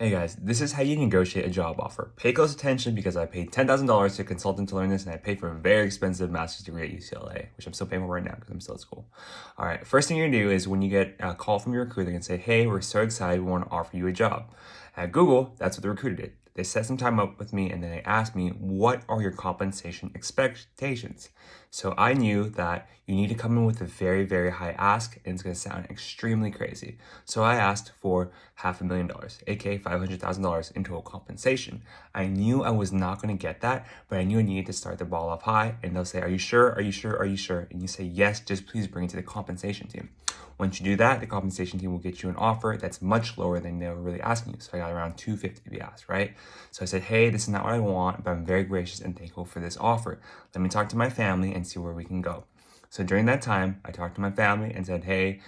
Hey guys, this is how you negotiate a job offer. Pay close attention because I paid $10,000 to a consultant to learn this, and I paid for a very expensive master's degree at UCLA, which I'm still paying for right now because I'm still at school. All right, first thing you're gonna do is when you get a call from your recruiter and say, hey, we're so excited, we want to offer you a job. At Google, that's what the recruiter did. They set some time up with me and then they asked me, what are your compensation expectations? So I knew that you need to come in with a very, very high ask and it's going to sound extremely crazy. So I asked for $500,000, aka $500,000 in total compensation. I knew I was not going to get that, but I knew I needed to start the ball up high and they'll say, are you sure? Are you sure? Are you sure? And you say, yes, just please bring it to the compensation team. Once you do that, the compensation team will get you an offer that's much lower than they were really asking you. So I got around $250 to be asked, right? So I said, hey, this is not what I want, but I'm very gracious and thankful for this offer. Let me talk to my family and see where we can go. So during that time, I talked to my family and said, hey,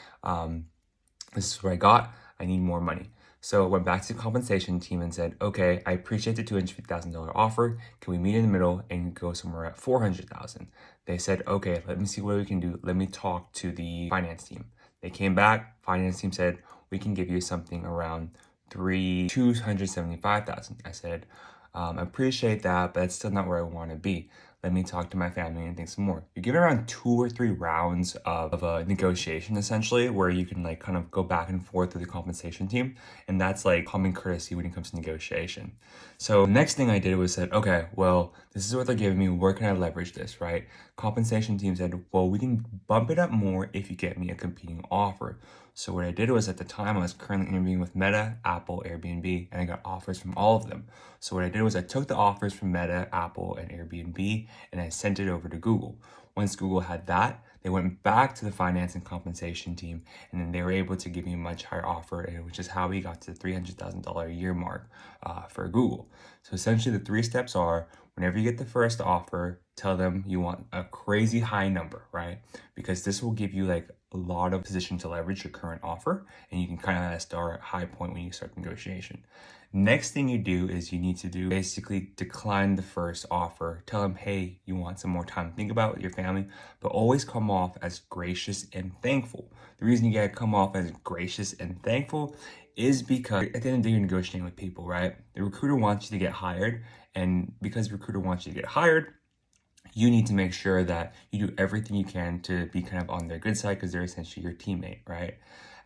this is what I got. I need more money. So I went back to the compensation team and said, okay, I appreciate the $250,000 offer. Can we meet in the middle and go somewhere at $400,000? They said, okay, let me see what we can do. Let me talk to the finance team. They came back, finance team said, we can give you something around $275,000. I said, I appreciate that, but that's still not where I want to be. Let me talk to my family and think some more. You're given around 2 or 3 rounds of a negotiation, essentially, where you can like kind of go back and forth with the compensation team. And that's like common courtesy when it comes to negotiation. So the next thing I did was said, okay, well, this is what they're giving me. Where can I leverage this, right? Compensation team said, well, we can bump it up more if you get me a competing offer. So what I did was at the time I was currently interviewing with Meta, Apple, Airbnb, and I got offers from all of them. So what I did was I took the offers from Meta, Apple, and Airbnb, and I sent it over to Google. Once Google had that, they went back to the finance and compensation team, and then they were able to give me a much higher offer, which is how we got to the $300,000 a year mark for Google. So essentially the 3 steps are, whenever you get the first offer, tell them you want a crazy high number, right? Because this will give you like a lot of position to leverage your current offer, and you can kind of start at a high point when you start negotiation. Next thing you do is you need to basically decline the first offer. Tell them, hey, you want some more time to think about it with your family, but always come off as gracious and thankful. The reason you gotta come off as gracious and thankful is because at the end of the day, you're negotiating with people, right? The recruiter wants you to get hired, and because the recruiter wants you to get hired, you need to make sure that you do everything you can to be kind of on their good side because they're essentially your teammate, right?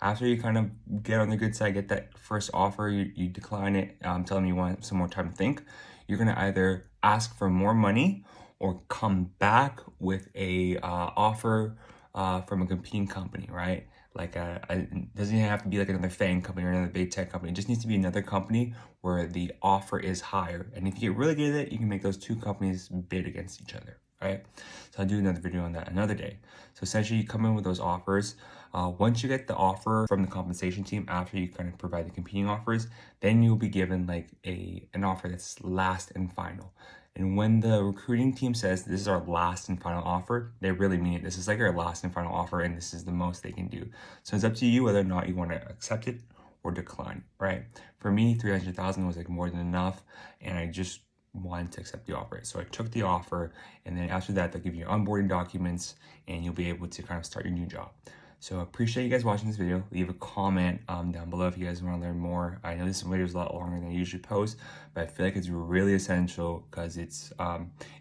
After you kind of get on the good side, get that first offer, you decline it, tell them you want some more time to think, you're going to either ask for more money or come back with a offer from a competing company, right? Like it doesn't even have to be like another FANG company or another big tech company. It just needs to be another company where the offer is higher. And if you get really good at it, you can make those 2 companies bid against each other, right? So I'll do another video on that another day. So essentially you come in with those offers. Once you get the offer from the compensation team, after you kind of provide the competing offers, then you'll be given like an offer that's last and final. And when the recruiting team says this is our last and final offer, they really mean it. This is like our last and final offer, and this is the most they can do. So it's up to you whether or not you want to accept it or decline, right? For me, 300,000 was like more than enough, and I just wanted to accept the offer. So I took the offer, and then after that, they'll give you onboarding documents, and you'll be able to kind of start your new job. So I appreciate you guys watching this video. Leave a comment down below if you guys want to learn more. I know this video is a lot longer than I usually post, but I feel like it's really essential because it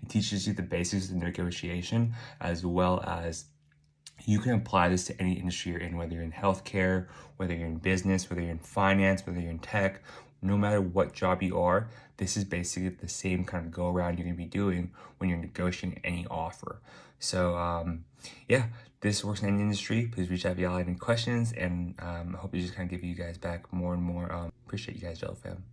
teaches you the basics of negotiation, as well as you can apply this to any industry you're in, whether you're in healthcare, whether you're in business, whether you're in finance, whether you're in tech. No matter what job you are, this is basically the same kind of go around you're going to be doing when you're negotiating any offer. So yeah, this works in any industry. Please reach out if y'all have any questions, and I hope it just kind of give you guys back more and more. Appreciate you guys, Jello fam.